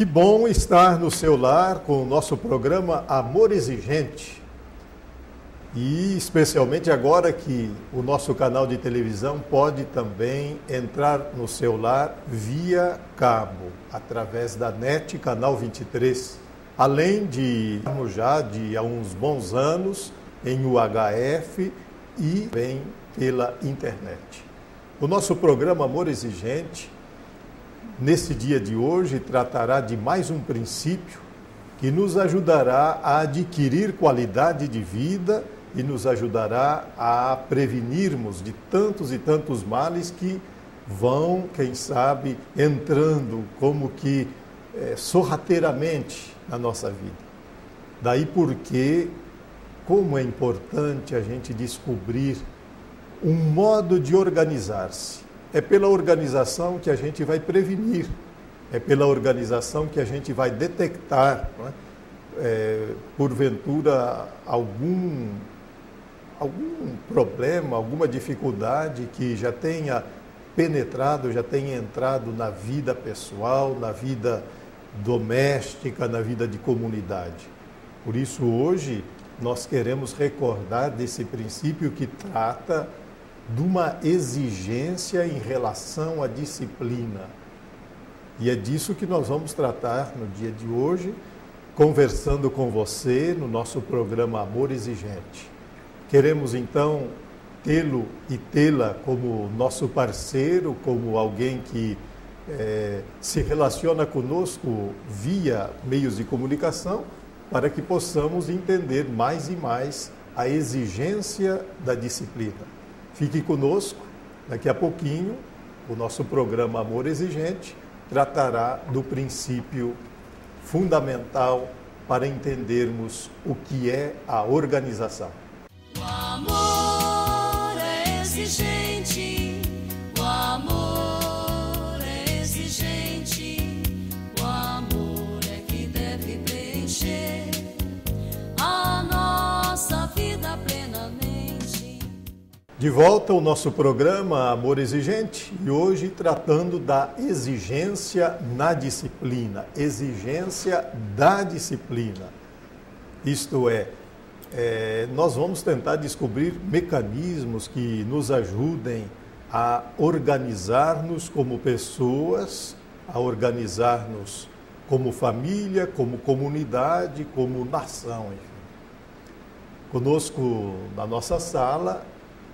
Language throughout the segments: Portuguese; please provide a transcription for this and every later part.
Que bom estar no seu lar com o nosso programa Amor Exigente. E especialmente agora que o nosso canal de televisão pode também entrar no seu lar via cabo, através da NET Canal 23. Além de já de há uns bons anos em UHF e bem pela internet. O nosso programa Amor Exigente, nesse dia de hoje, tratará de mais um princípio que nos ajudará a adquirir qualidade de vida e nos ajudará a prevenirmos de tantos e tantos males que vão, quem sabe, entrando como que sorrateiramente na nossa vida. Daí porque, como é importante a gente descobrir um modo de organizar-se. É pela organização que a gente vai prevenir, é pela organização que a gente vai detectar, não é? Porventura, algum problema, alguma dificuldade que já tenha penetrado, já tenha entrado na vida pessoal, na vida doméstica, na vida de comunidade. Por isso, hoje, nós queremos recordar desse princípio que trata de uma exigência em relação à disciplina. E é disso que nós vamos tratar no dia de hoje, conversando com você no nosso programa Amor Exigente. Queremos então tê-lo e tê-la como nosso parceiro, como alguém que se relaciona conosco via meios de comunicação, para que possamos entender mais e mais a exigência da disciplina. Fique conosco, daqui a pouquinho, o nosso programa Amor Exigente tratará do princípio fundamental para entendermos o que é a organização. O amor é exigente, o amor é exigente, o amor é que deve preencher a nossa vida plenamente. De volta ao nosso programa Amor Exigente e hoje tratando da exigência na disciplina, exigência da disciplina. Isto é, nós vamos tentar descobrir mecanismos que nos ajudem a organizar-nos como pessoas, a organizar-nos como família, como comunidade, como nação, enfim. Conosco na nossa sala,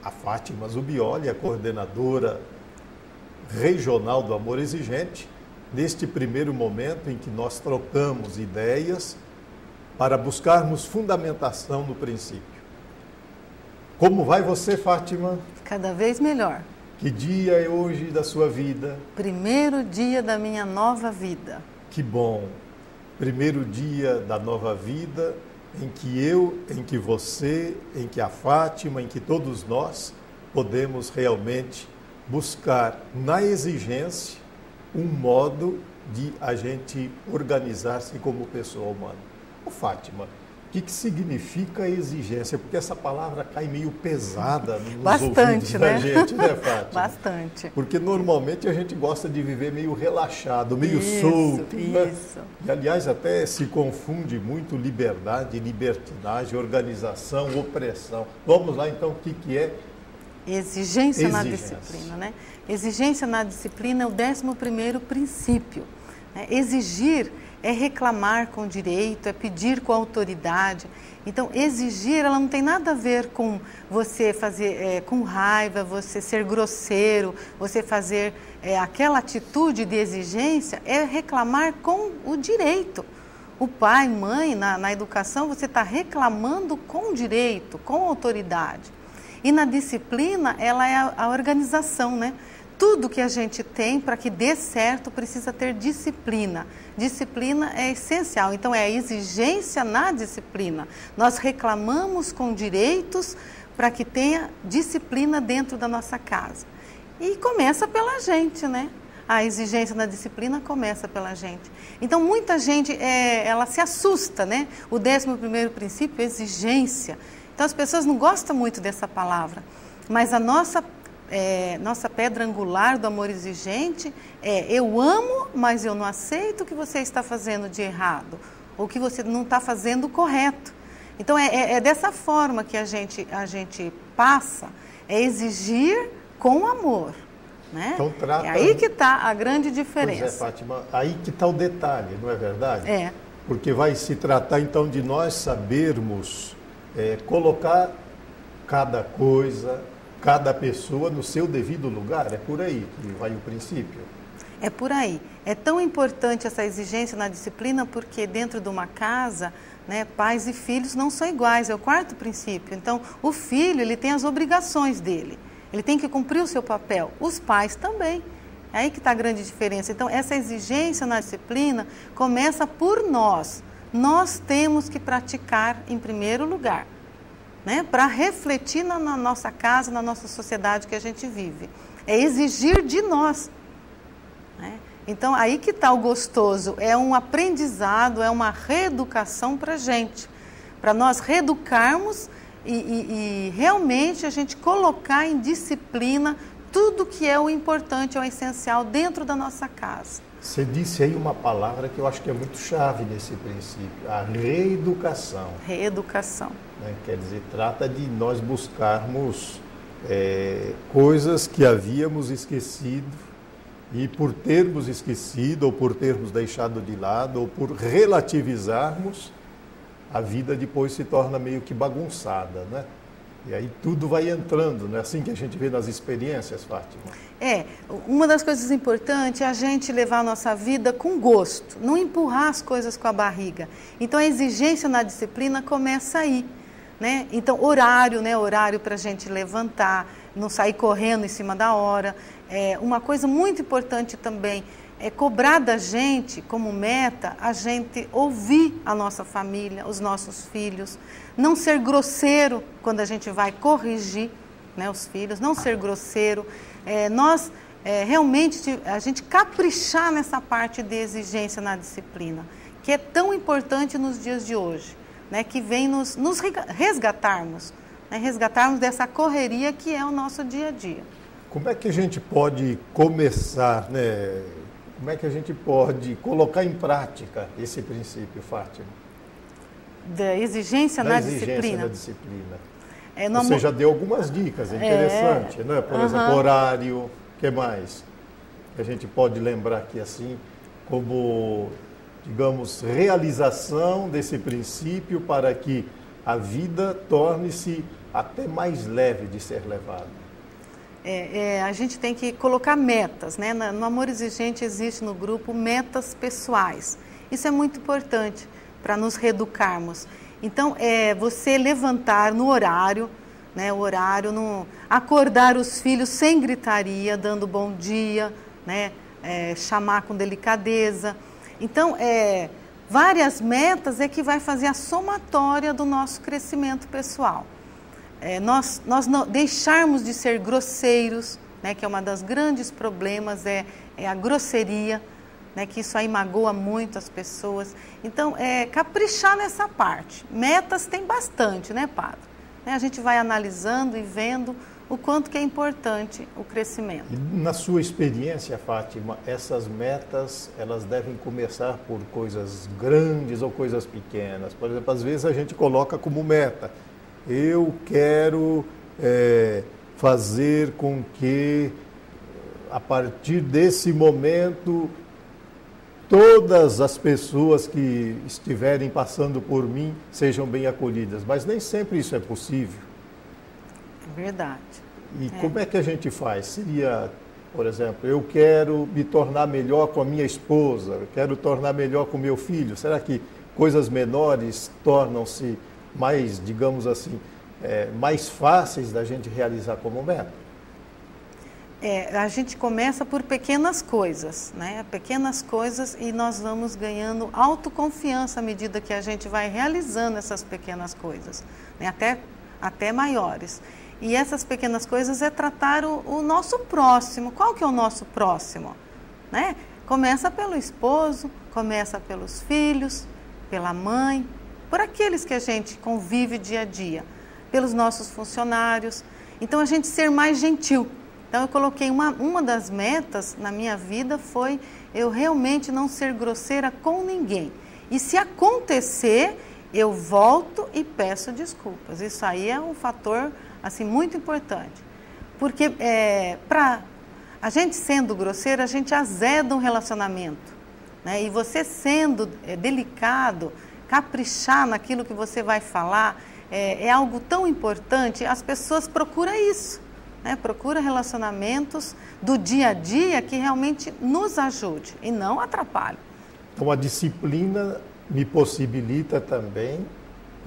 a Fátima Zubioli, a coordenadora regional do Amor Exigente, neste primeiro momento em que nós trocamos ideias para buscarmos fundamentação no princípio. Como vai você, Fátima? Cada vez melhor. Que dia é hoje da sua vida? Primeiro dia da minha nova vida. Que bom! Primeiro dia da nova vida, em que eu, em que você, em que a Fátima, em que todos nós podemos realmente buscar na exigência um modo de a gente organizar-se como pessoa humana. Ô Fátima, o que significa a exigência? Porque essa palavra cai meio pesada nos ouvidos da gente, né, Fátima? Bastante. Porque normalmente a gente gosta de viver meio relaxado, meio solto. Né? E, aliás, até se confunde muito liberdade, libertinagem, organização, opressão. Vamos lá, então, o que é exigência na disciplina, né? Exigência na disciplina é o 11º princípio. Né? Exigir é reclamar com direito, é pedir com autoridade. Então, exigir, ela não tem nada a ver com você fazer com raiva, você ser grosseiro, você fazer aquela atitude de exigência, é reclamar com o direito. O pai, mãe, na educação, você está reclamando com direito, com autoridade. E na disciplina, ela é a organização, né? Tudo que a gente tem para que dê certo precisa ter disciplina. Disciplina é essencial, então é a exigência na disciplina. Nós reclamamos com direitos para que tenha disciplina dentro da nossa casa. E começa pela gente, né? A exigência na disciplina começa pela gente. Então muita gente, ela se assusta, né? O 11º princípio, exigência. Então as pessoas não gostam muito dessa palavra, mas a nossa nossa pedra angular do amor exigente é: eu amo, mas eu não aceito o que você está fazendo de errado, ou que você não está fazendo correto. Então é dessa forma que a gente passa, é exigir com amor. Né? Então, é aí que está a grande diferença. Pois é, Fátima, aí que está o detalhe, não é verdade? É. Porque vai se tratar então de nós sabermos colocar cada coisa, cada pessoa no seu devido lugar. É por aí que vai o princípio. É por aí. É tão importante essa exigência na disciplina porque dentro de uma casa, né, pais e filhos não são iguais, é o quarto princípio. Então, o filho, ele tem as obrigações dele, ele tem que cumprir o seu papel, os pais também. É aí que está a grande diferença. Então, essa exigência na disciplina começa por nós. Nós temos que praticar em primeiro lugar, né, para refletir na nossa casa, na nossa sociedade que a gente vive. É exigir de nós. Né? Então, aí que está o gostoso, é um aprendizado, é uma reeducação para a gente, para nós reeducarmos e realmente a gente colocar em disciplina tudo que é o importante, é o essencial dentro da nossa casa. Você disse aí uma palavra que eu acho que é muito chave nesse princípio, a reeducação. Reeducação. Né? Quer dizer, trata de nós buscarmos coisas que havíamos esquecido, e por termos esquecido, ou por termos deixado de lado, ou por relativizarmos, a vida depois se torna meio que bagunçada, né? E aí tudo vai entrando, não é assim que a gente vê nas experiências, Fátima? Uma das coisas importantes é a gente levar a nossa vida com gosto, não empurrar as coisas com a barriga. Então a exigência na disciplina começa aí, né? Então horário, né? Horário para a gente levantar, não sair correndo em cima da hora. Uma coisa muito importante também é cobrar da gente, como meta, a gente ouvir a nossa família, os nossos filhos, não ser grosseiro quando a gente vai corrigir, né, os filhos, não ser grosseiro, realmente a gente caprichar nessa parte de exigência na disciplina, que é tão importante nos dias de hoje, né, que vem nos resgatarmos, né, resgatarmos dessa correria que é o nosso dia a dia. Como é que a gente pode começar, né? Como é que a gente pode colocar em prática esse princípio, Fátima? Da exigência na disciplina. Você já deu algumas dicas, é interessante, né? Por exemplo, horário, o que mais? A gente pode lembrar aqui assim, como, digamos, realização desse princípio para que a vida torne-se até mais leve de ser levada. A gente tem que colocar metas, né? No Amor Exigente existe no grupo metas pessoais. Isso é muito importante para nos reeducarmos. Então, você levantar no horário, né? O horário, acordar os filhos sem gritaria, dando bom dia, né? Chamar com delicadeza. Então, várias metas é que vai fazer a somatória do nosso crescimento pessoal. Nós não deixarmos de ser grosseiros, né, que é uma das grandes problemas, é a grosseria, né, que isso aí magoa muito as pessoas. Então, caprichar nessa parte. Metas tem bastante, né, padre? A gente vai analisando e vendo o quanto que é importante o crescimento. E na sua experiência, Fátima, essas metas, elas devem começar por coisas grandes ou coisas pequenas? Por exemplo, às vezes a gente coloca como meta: eu quero fazer com que, a partir desse momento, todas as pessoas que estiverem passando por mim sejam bem acolhidas. Mas nem sempre isso é possível. É verdade. E como é que a gente faz? Seria, por exemplo, eu quero me tornar melhor com a minha esposa, eu quero tornar melhor com o meu filho. Será que coisas menores tornam-se mais, digamos assim, mais fáceis da gente realizar como meta? A gente começa por pequenas coisas, né? Pequenas coisas, e nós vamos ganhando autoconfiança à medida que a gente vai realizando essas pequenas coisas, né? Até maiores. E essas pequenas coisas é tratar o nosso próximo. Qual que é o nosso próximo? Né? Começa pelo esposo, começa pelos filhos, pela mãe, por aqueles que a gente convive dia a dia, pelos nossos funcionários. Então, a gente ser mais gentil, Então eu coloquei uma das metas na minha vida foi eu realmente não ser grosseira com ninguém. E se acontecer, eu volto e peço desculpas. Isso aí é um fator assim, muito importante. Porque a gente sendo grosseiro, a gente azeda um relacionamento. Né? E você sendo delicado, caprichar naquilo que você vai falar, é algo tão importante. As pessoas procuram isso. Né? Procura relacionamentos do dia a dia que realmente nos ajude e não atrapalhe. Então a disciplina me possibilita também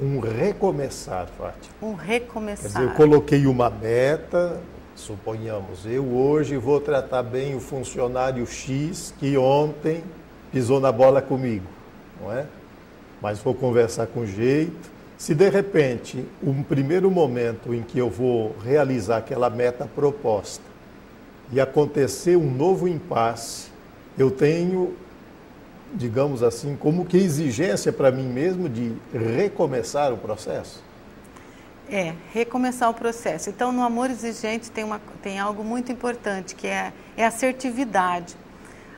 um recomeçar, Fátima. Um recomeçar. Quer dizer, eu coloquei uma meta, suponhamos, eu hoje vou tratar bem o funcionário X que ontem pisou na bola comigo, não é? Mas vou conversar com jeito. Se de repente, um primeiro momento em que eu vou realizar aquela meta proposta e acontecer um novo impasse, eu tenho, digamos assim, como que exigência para mim mesmo de recomeçar o processo? Recomeçar o processo. Então, no amor exigente tem algo muito importante, que é assertividade.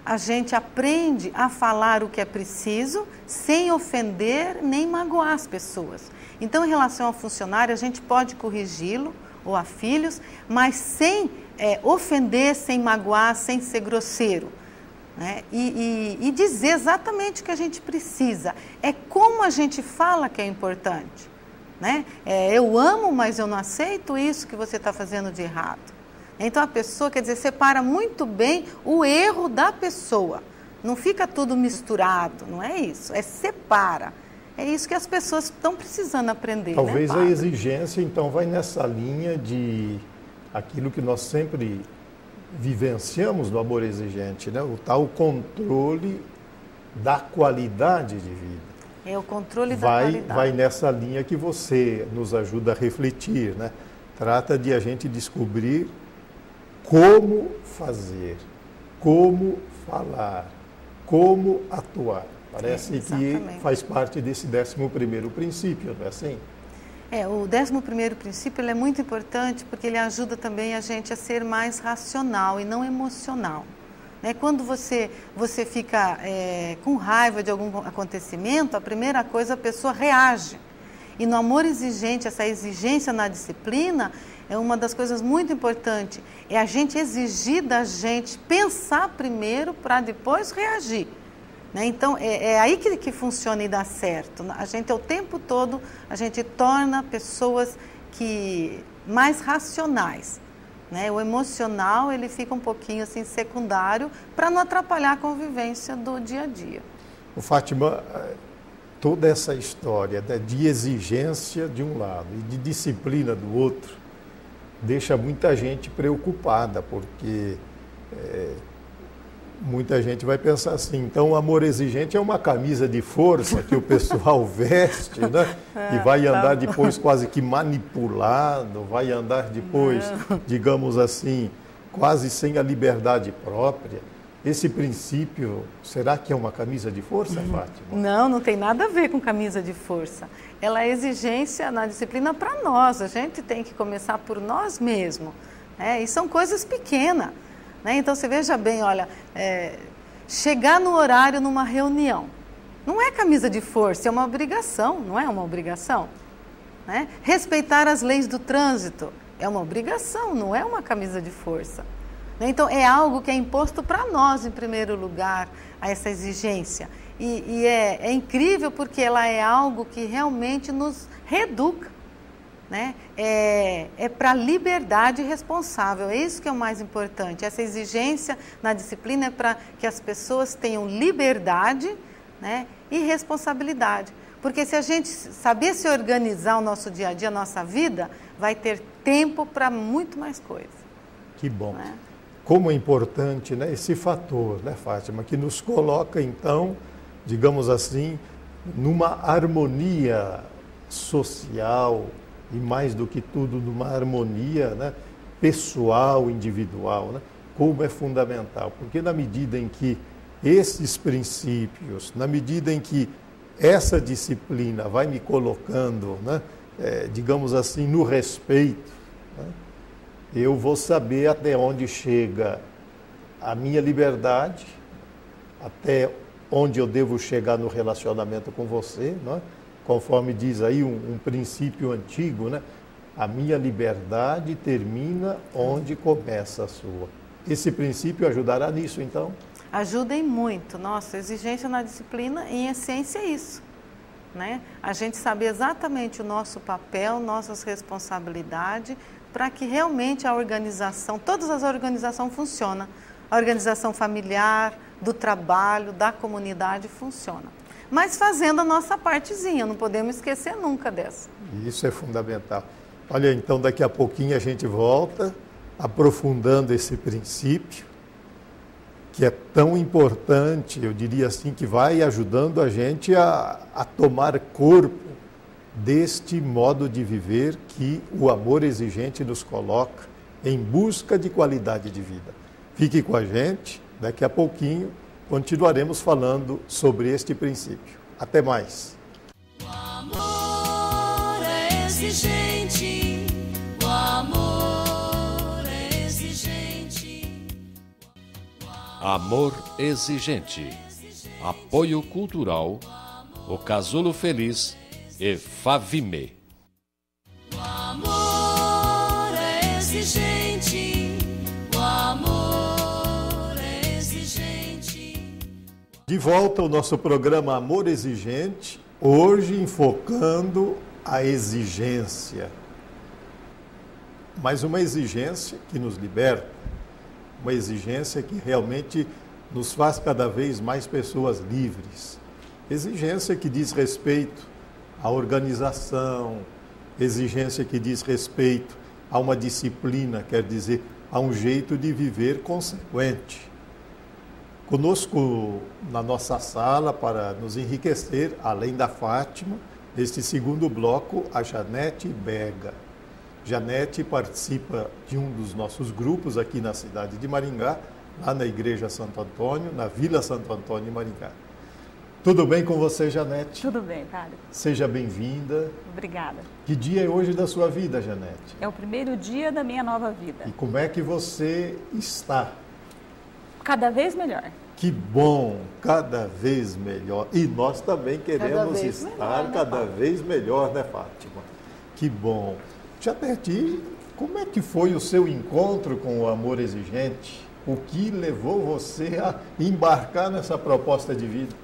A gente aprende a falar o que é preciso, sem ofender nem magoar as pessoas. Então, em relação ao funcionário, a gente pode corrigi-lo, ou a filhos, mas sem ofender, sem magoar, sem ser grosseiro. Né? E dizer exatamente o que a gente precisa. É como a gente fala que é importante. Né? Eu amo, mas eu não aceito isso que você está fazendo de errado. Então a pessoa, quer dizer, separa muito bem o erro da pessoa. Não fica tudo misturado, não é isso. Separa. É isso que as pessoas estão precisando aprender. Talvez né, a exigência, então, vai nessa linha de aquilo que nós sempre vivenciamos no amor exigente, né? O tal controle da qualidade de vida. O controle da qualidade. Vai nessa linha que você nos ajuda a refletir, né? Trata de a gente descobrir como fazer, como falar, como atuar. Parece que faz parte desse 11º princípio, não é assim? O 11º princípio ele é muito importante porque ele ajuda também a gente a ser mais racional e não emocional. Quando você fica com raiva de algum acontecimento, a primeira coisa a pessoa reage. E no amor exigente, essa exigência na disciplina é uma das coisas muito importantes. É a gente exigir da gente pensar primeiro para depois reagir. Então, é aí que funciona e dá certo. A gente, o tempo todo, a gente torna pessoas mais racionais. O emocional, ele fica um pouquinho assim secundário para não atrapalhar a convivência do dia a dia. Fátima, toda essa história de exigência de um lado e de disciplina do outro deixa muita gente preocupada, porque muita gente vai pensar assim, então o amor exigente é uma camisa de força que o pessoal veste, né? E vai andar depois quase que manipulado, vai andar depois, digamos assim, quase sem a liberdade própria. Esse princípio, será que é uma camisa de força, Fátima? Não tem nada a ver com camisa de força. Ela é exigência na disciplina para nós, a gente tem que começar por nós mesmos. E são coisas pequenas. Então, você veja bem, olha, chegar no horário numa reunião, não é camisa de força, é uma obrigação, não é uma obrigação? Respeitar as leis do trânsito é uma obrigação, não é uma camisa de força. Então, é algo que é imposto para nós, em primeiro lugar, a essa exigência. E é incrível porque ela é algo que realmente nos reeduca. É para a liberdade responsável, é isso que é o mais importante. Essa exigência na disciplina é para que as pessoas tenham liberdade e responsabilidade. Porque se a gente saber se organizar o nosso dia a dia, a nossa vida, vai ter tempo para muito mais coisa. Que bom. Como é importante esse fator, Fátima, que nos coloca, então, digamos assim, numa harmonia social, e mais do que tudo, numa harmonia pessoal, individual, como é fundamental. Porque na medida em que esses princípios, na medida em que essa disciplina vai me colocando, digamos assim, no respeito, eu vou saber até onde chega a minha liberdade, até onde eu devo chegar no relacionamento com você, não é? Conforme diz aí um princípio antigo, né? A minha liberdade termina onde começa a sua. Esse princípio ajudará nisso, então? Ajudem muito. Nossa, exigência na disciplina, em essência, é isso. Né? A gente sabe exatamente o nosso papel, nossas responsabilidades, para que realmente a organização, todas as organizações funcionam. A organização familiar, do trabalho, da comunidade funciona. Mas fazendo a nossa partezinha, não podemos esquecer nunca dessa. Isso é fundamental. Olha, então daqui a pouquinho a gente volta, aprofundando esse princípio, que é tão importante, eu diria assim, que vai ajudando a gente a tomar corpo deste modo de viver que o amor exigente nos coloca em busca de qualidade de vida. Fique com a gente, daqui a pouquinho continuaremos falando sobre este princípio. Até mais. O amor é exigente, o amor é exigente. Amor exigente. Apoio cultural, o Casulo Feliz e Favime. O amor é exigente, o amor é exigente. De volta ao nosso programa Amor Exigente, hoje enfocando a exigência. Mas uma exigência que nos liberta, uma exigência que realmente nos faz cada vez mais pessoas livres. Exigência que diz respeito à organização, exigência que diz respeito a uma disciplina, quer dizer, a um jeito de viver consequente. Conosco na nossa sala, para nos enriquecer, além da Fátima, neste segundo bloco, a Janete Bega. Janete participa de um dos nossos grupos aqui na cidade de Maringá, lá na Igreja Santo Antônio, na Vila Santo Antônio, em Maringá. Tudo bem com você, Janete? Tudo bem, padre. Seja bem-vinda. Obrigada. Que dia é hoje da sua vida, Janete? É o primeiro dia da minha nova vida. E como é que você está? Cada vez melhor. Que bom, cada vez melhor. E nós também queremos estar cada vez melhor, né, Fátima? Que bom. Janete, como é que foi o seu encontro com o amor exigente? O que levou você a embarcar nessa proposta de vida?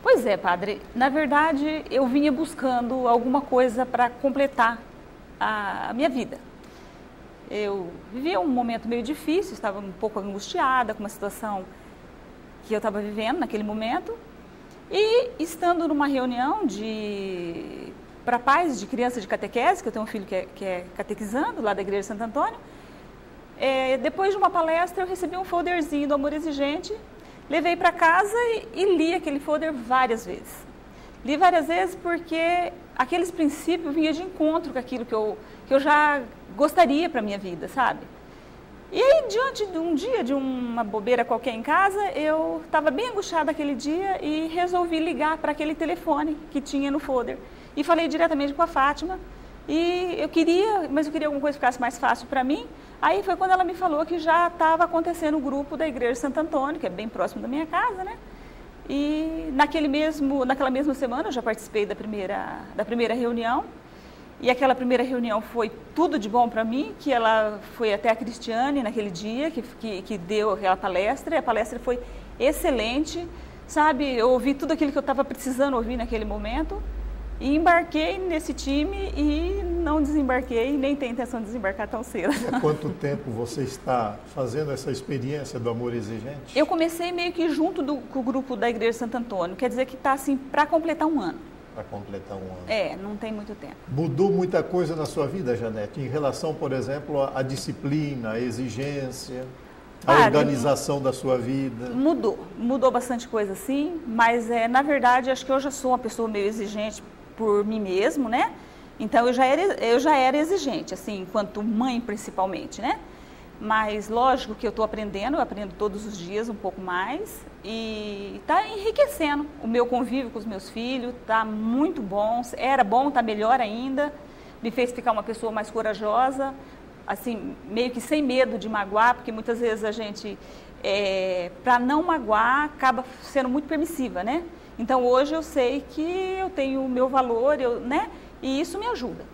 Pois é, padre. Na verdade, eu vinha buscando alguma coisa para completar a minha vida. Eu vivia um momento meio difícil, estava um pouco angustiada com uma situação que eu estava vivendo naquele momento. E estando numa reunião para pais de criança de catequese, que eu tenho um filho que é catequizando lá da Igreja de Santo Antônio, depois de uma palestra eu recebi um folderzinho do Amor Exigente, levei para casa e li aquele folder várias vezes. Li várias vezes porque aqueles princípios vinham de encontro com aquilo que eu já gostaria para a minha vida, sabe? E aí, diante de um dia, de uma bobeira qualquer em casa, eu estava bem angustiada aquele dia e resolvi ligar para aquele telefone que tinha no folder. E falei diretamente com a Fátima, mas eu queria alguma coisa que ficasse mais fácil para mim. Aí foi quando ela me falou que já estava acontecendo o grupo da Igreja de Santo Antônio, que é bem próximo da minha casa, né? E naquela mesma semana eu já participei da primeira reunião. E aquela primeira reunião foi tudo de bom para mim, que ela foi até a Cristiane naquele dia, que deu aquela palestra, e a palestra foi excelente, sabe? Eu ouvi tudo aquilo que eu estava precisando ouvir naquele momento, e embarquei nesse time e não desembarquei, nem tenho intenção de desembarcar tão cedo. Há quanto tempo você está fazendo essa experiência do amor exigente? Eu comecei meio que junto com o grupo da Igreja de Santo Antônio, quer dizer que está assim, para completar um ano. Para completar um ano. Não tem muito tempo. Mudou muita coisa na sua vida, Janete, em relação, por exemplo, à disciplina, à exigência, à organização da sua vida? Mudou bastante coisa, sim, mas na verdade acho que eu já sou uma pessoa meio exigente por mim mesmo, né? Então eu já era exigente, assim, enquanto mãe principalmente, né? Mas lógico que eu aprendo todos os dias um pouco mais e está enriquecendo o meu convívio com os meus filhos, está muito bom, era bom, está melhor ainda, me fez ficar uma pessoa mais corajosa assim, meio que sem medo de magoar, porque muitas vezes a gente, para não magoar, acaba sendo muito permissiva, né? Então, hoje eu sei que eu tenho o meu valor, né? E isso me ajuda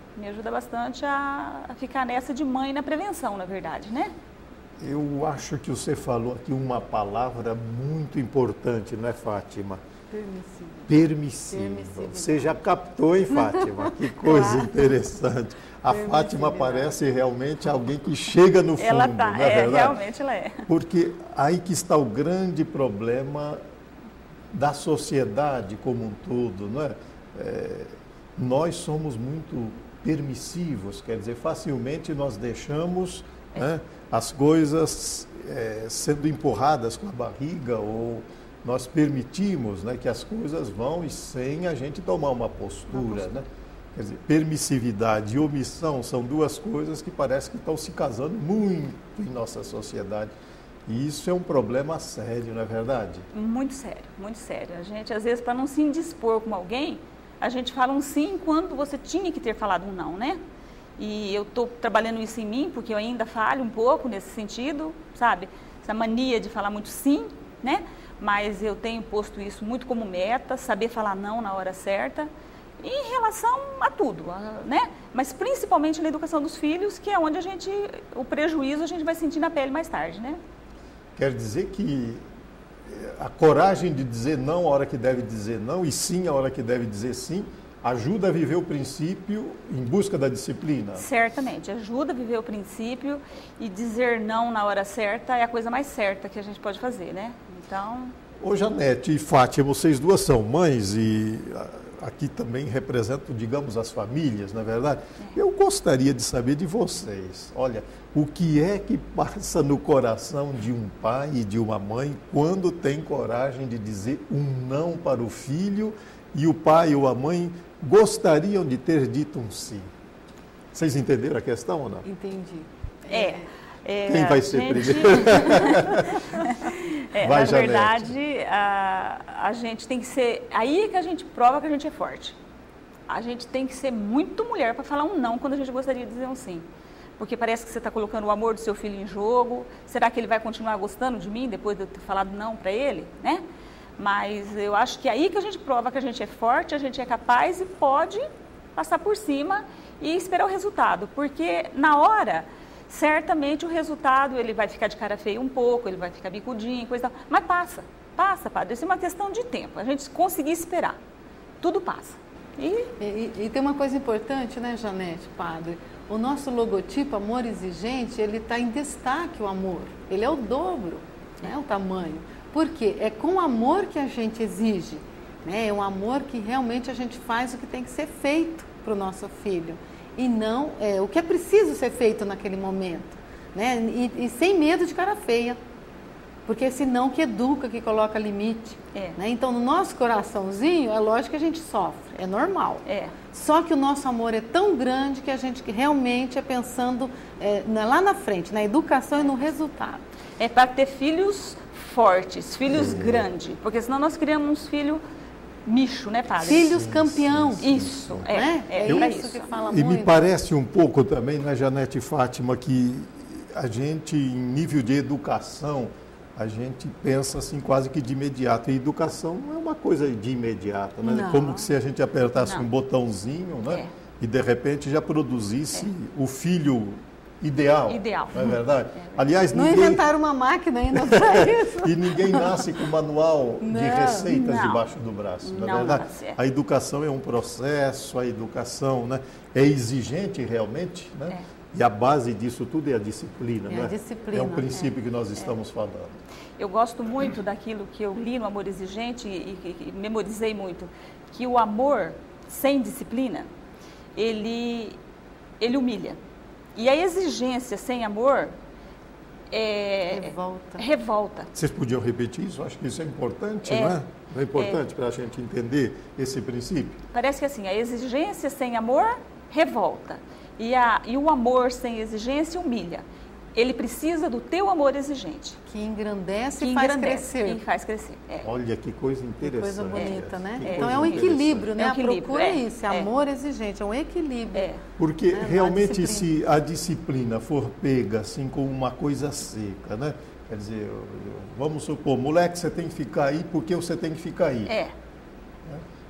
bastante a ficar nessa de mãe na prevenção, na verdade, né? Eu acho que você falou aqui uma palavra muito importante, não é, Fátima? Permissível. Você já captou, hein, Fátima? Que coisa interessante. A Fátima parece realmente alguém que chega no fundo, ela não é verdade? Realmente ela é. Porque aí que está o grande problema da sociedade como um todo, não é? Nós somos muito permissivos, quer dizer, facilmente nós deixamos né, as coisas sendo empurradas com a barriga ou nós permitimos né, que as coisas vão e sem a gente tomar uma postura. Né? Quer dizer, permissividade e omissão são duas coisas que parece que estão se casando muito em nossa sociedade. E isso é um problema sério, não é verdade? Muito sério, muito sério. A gente, às vezes, para não se indispor com alguém, a gente fala um sim quando você tinha que ter falado um não, né? E eu estou trabalhando isso em mim, porque eu ainda falho um pouco nesse sentido, sabe? Essa mania de falar muito sim, né? Mas eu tenho posto isso muito como meta, saber falar não na hora certa, em relação a tudo, né? Mas principalmente na educação dos filhos, que é onde o prejuízo a gente vai sentir na pele mais tarde, né? Quer dizer que a coragem de dizer não a hora que deve dizer não e sim a hora que deve dizer sim, ajuda a viver o princípio em busca da disciplina? Certamente, ajuda a viver o princípio e dizer não na hora certa é a coisa mais certa que a gente pode fazer, né? Então... Ô Janete e Fátima, vocês duas são mães e aqui também representam, digamos, as famílias, não é verdade? Eu gostaria de saber de vocês, olha, o que é que passa no coração de um pai e de uma mãe quando tem coragem de dizer um não para o filho e o pai ou a mãe gostariam de ter dito um sim? Vocês entenderam a questão ou não? Entendi. Quem vai ser primeiro? Na verdade, a gente tem que ser... Aí que a gente prova que a gente é forte. A gente tem que ser muito mulher para falar um não quando a gente gostaria de dizer um sim. Porque parece que você está colocando o amor do seu filho em jogo. Será que ele vai continuar gostando de mim depois de eu ter falado não para ele? Né? Mas eu acho que aí que a gente prova que a gente é forte, a gente é capaz e pode passar por cima e esperar o resultado. Porque na hora... certamente o resultado, ele vai ficar de cara feia um pouco, ele vai ficar bicudinho, coisa tal. Mas passa, padre. Isso é uma questão de tempo. A gente conseguir esperar. Tudo passa. E tem uma coisa importante, né, Janete, padre? O nosso logotipo, amor exigente, ele está em destaque, o amor. Ele é o dobro, né, o tamanho. Por quê? É com amor que a gente exige. Né? É um amor que realmente a gente faz o que tem que ser feito para o nosso filho. E não o que é preciso ser feito naquele momento, né? E sem medo de cara feia, porque senão que educa, que coloca limite. Né? Então, no nosso coraçãozinho, é lógico que a gente sofre, é normal. Só que o nosso amor é tão grande que a gente realmente é pensando lá na frente, na educação e no resultado. É para ter filhos fortes, filhos grandes, porque senão nós criamos filhos... micho, né, padre? Filhos campeão. Isso, é isso que fala muito. E muito. me parece um pouco também, né, Janete e Fátima, que a gente, em nível de educação, a gente pensa assim quase que de imediato. E educação não é uma coisa de imediata, né? Não. Como se a gente apertasse Não. um botãozinho, né? E de repente já produzisse o filho ideal. Não é verdade? Aliás, não inventaram uma máquina ainda para isso. E ninguém nasce com manual de receitas debaixo do braço, não é verdade? A educação é um processo, a educação, né, é exigente realmente, né? E a base disso tudo é a disciplina, né? A disciplina. É um princípio que nós estamos falando. Eu gosto muito daquilo que eu li no Amor Exigente e memorizei muito, que o amor sem disciplina, ele humilha. E a exigência sem amor revolta. Vocês podiam repetir isso? Acho que isso é importante, não é? Não é importante para a gente entender esse princípio? Parece que assim, a exigência sem amor revolta. E o amor sem exigência humilha. Ele precisa do teu amor exigente. Que engrandece Que e faz engrandece crescer. E faz crescer. Olha que coisa Que interessante. coisa bonita, né? Que Então coisa é um equilíbrio, né? É um A equilíbrio, procura é é, isso, é. amor exigente, é um equilíbrio. Porque Na realmente disciplina. se a disciplina for pega assim como uma coisa seca, né? Quer dizer, vamos supor, moleque, você tem que ficar aí porque você tem que ficar aí.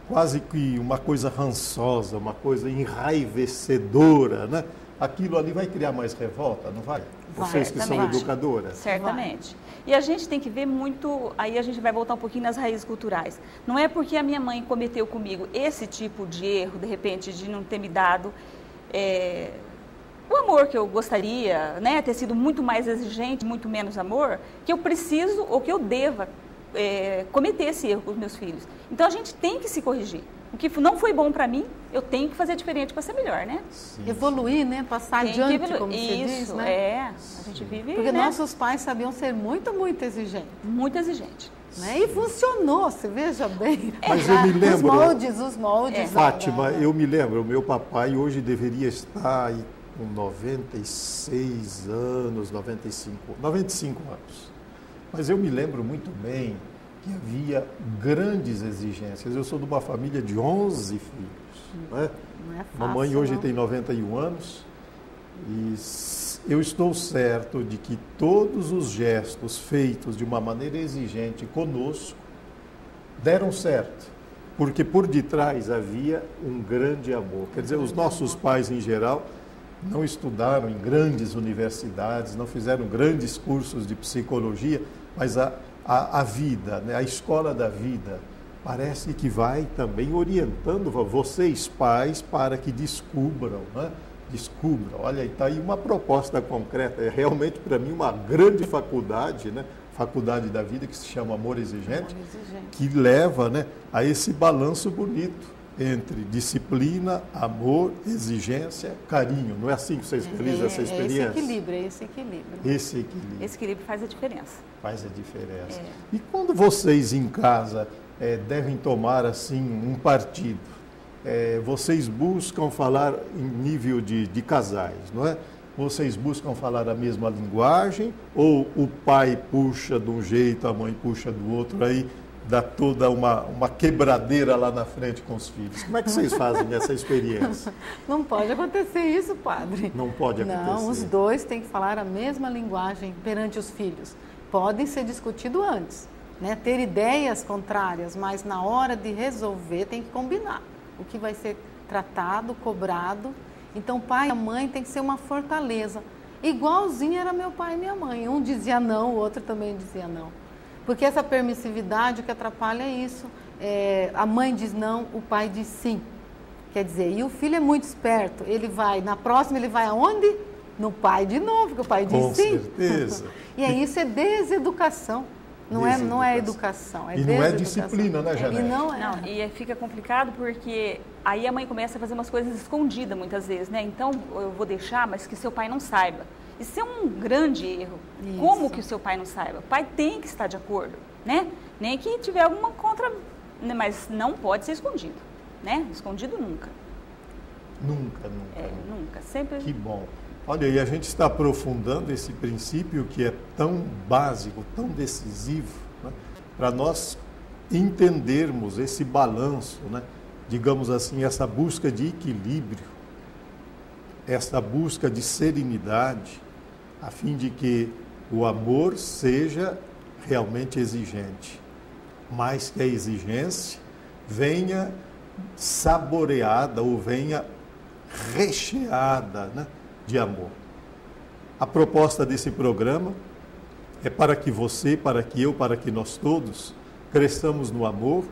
Quase que uma coisa rançosa, uma coisa enraivecedora, né? Aquilo ali vai criar mais revolta, não vai? Vocês que são certamente. educadoras. Certamente. E a gente tem que ver muito, aí a gente vai voltar um pouquinho nas raízes culturais. Não é porque a minha mãe cometeu comigo esse tipo de erro, de repente, de não ter me dado o amor que eu gostaria, né, ter sido muito mais exigente, muito menos amor, que eu preciso ou que eu deva cometer esse erro com os meus filhos. Então a gente tem que se corrigir. O que não foi bom para mim, eu tenho que fazer diferente para ser melhor, né? Sim, Evoluir, né? Passar Tem que adiante, evoluir. como se diz, Isso, né? a gente vive, Porque né, nossos pais sabiam ser muito, muito exigentes. muito exigente. Né? E funcionou, você veja bem. Mas eu me lembro- Os moldes. Fátima, eu me lembro, o meu papai hoje deveria estar aí com 96 anos, 95 anos. Mas eu me lembro muito bem que havia grandes exigências. Eu sou de uma família de 11 filhos. Né? Não é fácil, Mamãe hoje não. tem 91 anos e eu estou certo de que todos os gestos feitos de uma maneira exigente conosco deram certo, porque por detrás havia um grande amor. Quer dizer, os nossos pais, em geral, não estudaram em grandes universidades, não fizeram grandes cursos de psicologia, mas a vida, né, a escola da vida, parece que vai também orientando vocês, pais, para que descubram, né? Descubram. Olha, está aí uma proposta concreta. É realmente, para mim, uma grande faculdade, né? Faculdade da vida, que se chama Amor Exigente, que leva, né, a esse balanço bonito entre disciplina, amor, exigência, carinho. Não é assim que vocês realizam essa experiência? Esse equilíbrio. Esse equilíbrio. Esse equilíbrio faz a diferença. Faz a diferença. E quando vocês em casa devem tomar assim um partido, vocês buscam falar em nível de casais, não é? Vocês buscam falar a mesma linguagem ou o pai puxa de um jeito, a mãe puxa do outro, aí dá toda uma quebradeira lá na frente com os filhos? Como é que vocês fazem essa experiência? Não pode acontecer isso, padre. Não pode acontecer. Não, os dois têm que falar a mesma linguagem perante os filhos. Podem ser discutidos antes, né? Ter ideias contrárias, mas na hora de resolver tem que combinar o que vai ser tratado, cobrado. Então, o pai e a mãe tem que ser uma fortaleza. Igualzinho era meu pai e minha mãe. Um dizia não, o outro também dizia não. Porque essa permissividade, o que atrapalha é isso. A mãe diz não, o pai diz sim. Quer dizer, e o filho é muito esperto. Ele vai, na próxima ele vai aonde? No pai de novo, porque o pai diz Com sim. certeza. E aí isso é deseducação. Não é educação, é E não é deseducação. disciplina, né, Janete? E não é. Não, e fica complicado porque aí a mãe começa a fazer umas coisas escondidas muitas vezes, né? Então, eu vou deixar, mas que seu pai não saiba. Isso é um grande erro. Isso. Como que o seu pai não saiba? O pai tem que estar de acordo, né? Nem que tiver alguma contra, né? Mas não pode ser escondido, né? Escondido nunca. Nunca. Nunca. Sempre. Que bom. Olha, e a gente está aprofundando esse princípio que é tão básico, tão decisivo, né, para nós entendermos esse balanço, né, digamos assim, essa busca de equilíbrio, essa busca de serenidade, a fim de que o amor seja realmente exigente, mas que a exigência venha saboreada ou venha recheada, né, de amor. A proposta desse programa é para que você, para que eu, para que nós todos cresçamos no amor,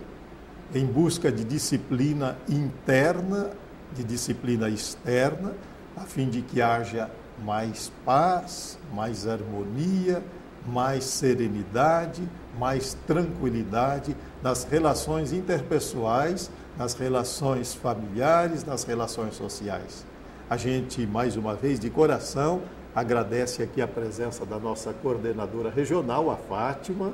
em busca de disciplina interna, de disciplina externa, a fim de que haja mais paz, mais harmonia, mais serenidade, mais tranquilidade nas relações interpessoais, nas relações familiares, nas relações sociais. A gente, mais uma vez, de coração, agradece aqui a presença da nossa coordenadora regional, a Fátima,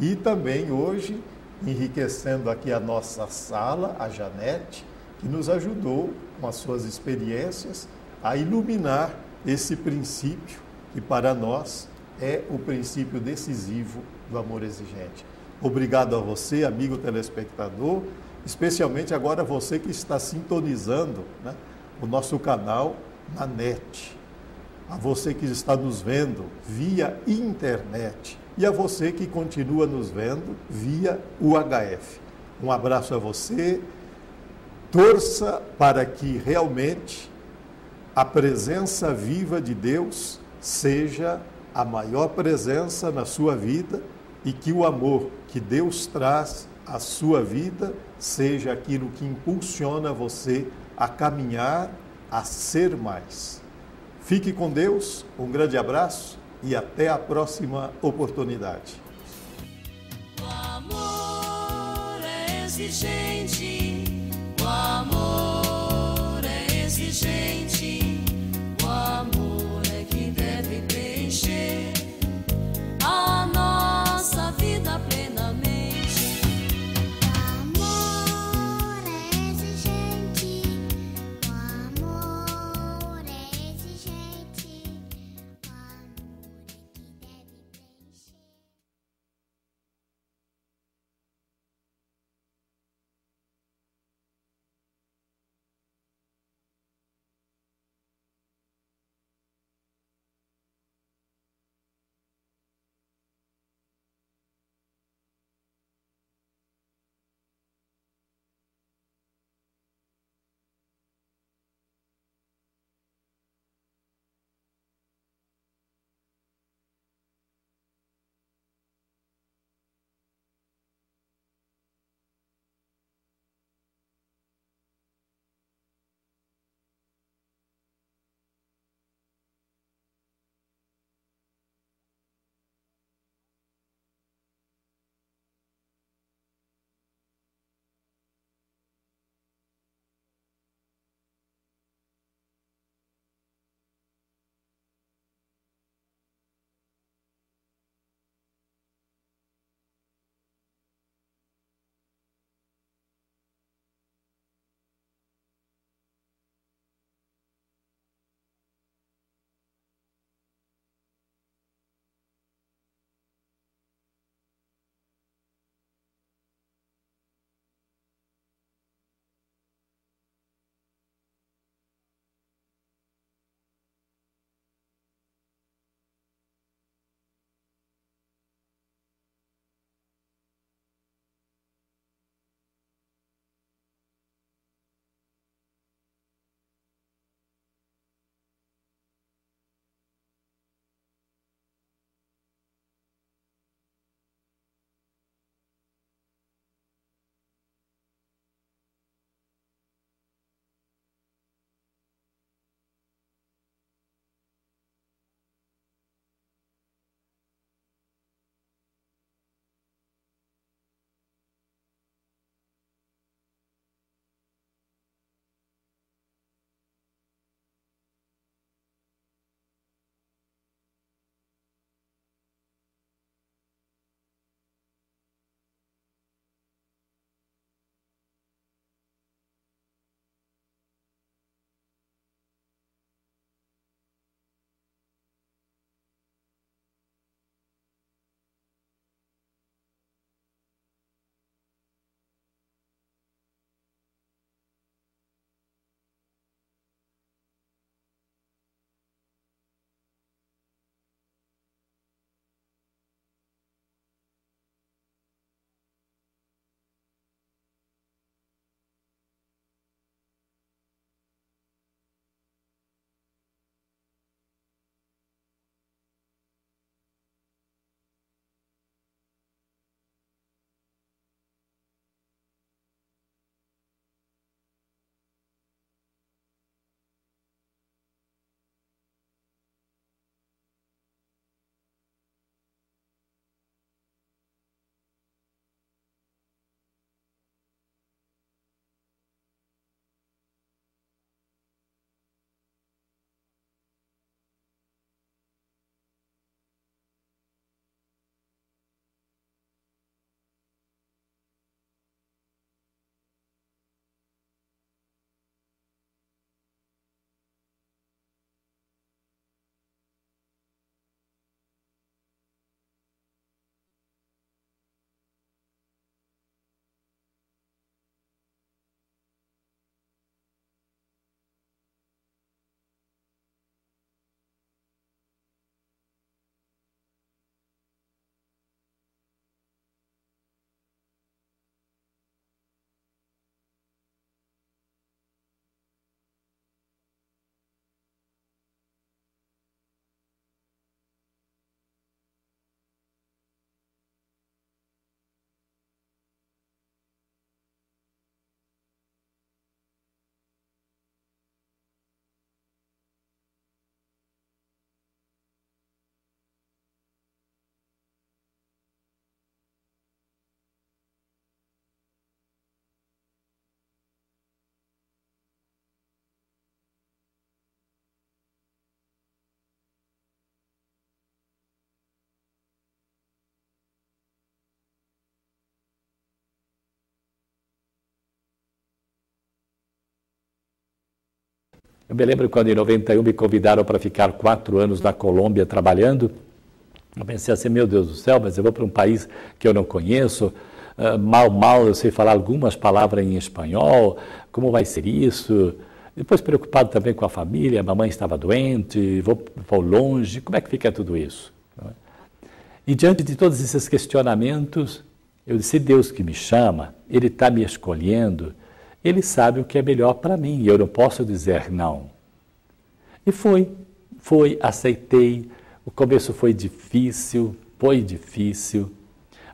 e também hoje, enriquecendo aqui a nossa sala, a Janete, que nos ajudou com as suas experiências a iluminar esse princípio que para nós é o princípio decisivo do amor exigente. Obrigado a você, amigo telespectador, especialmente agora você que está sintonizando, né, o nosso canal na net. A você que está nos vendo via internet e a você que continua nos vendo via UHF. Um abraço a você, torça para que realmente a presença viva de Deus seja a maior presença na sua vida e que o amor que Deus traz à sua vida seja aquilo que impulsiona você a caminhar, a ser mais. Fique com Deus, um grande abraço e até a próxima oportunidade. O amor é exigente, o amor é exigente, o amor é que deve preencher a nossa vida plenamente. O amor é exigente, o amor é exigente, o amor é que deve preencher. Eu me lembro quando em 91 me convidaram para ficar 4 anos na Colômbia trabalhando. Eu pensei assim, meu Deus do céu, mas eu vou para um país que eu não conheço, mal eu sei falar algumas palavras em espanhol, como vai ser isso? Depois preocupado também com a família, a mamãe estava doente, vou longe, como é que fica tudo isso? E diante de todos esses questionamentos, eu disse, Deus que me chama, Ele está me escolhendo, Ele sabe o que é melhor para mim, e eu não posso dizer não. E foi, aceitei. O começo foi difícil,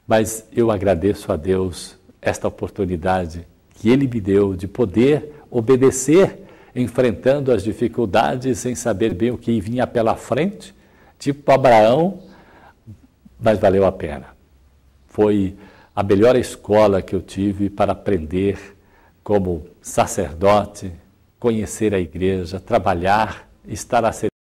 mas eu agradeço a Deus esta oportunidade que Ele me deu de poder obedecer, enfrentando as dificuldades sem saber bem o que vinha pela frente, tipo Abraão, mas valeu a pena. Foi a melhor escola que eu tive para aprender como sacerdote, conhecer a igreja, trabalhar, estar a serviço